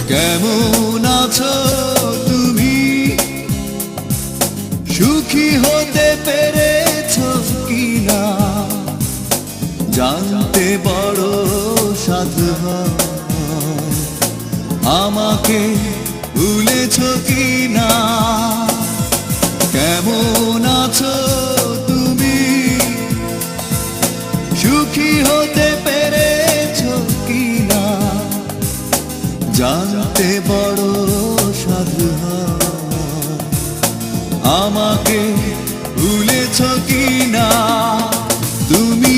কেমন আছো তুমি? সুখী হতে পেরেছো কিনা জানতে বড় সাধু হয়। আমাকে ভুলেছো কিনা? কেমন আছো তুমি? সুখী হতে পেরেছো কিনা জানতে বড় সাধু হয়। আমাকে ভুলেছো কিনা? তুমি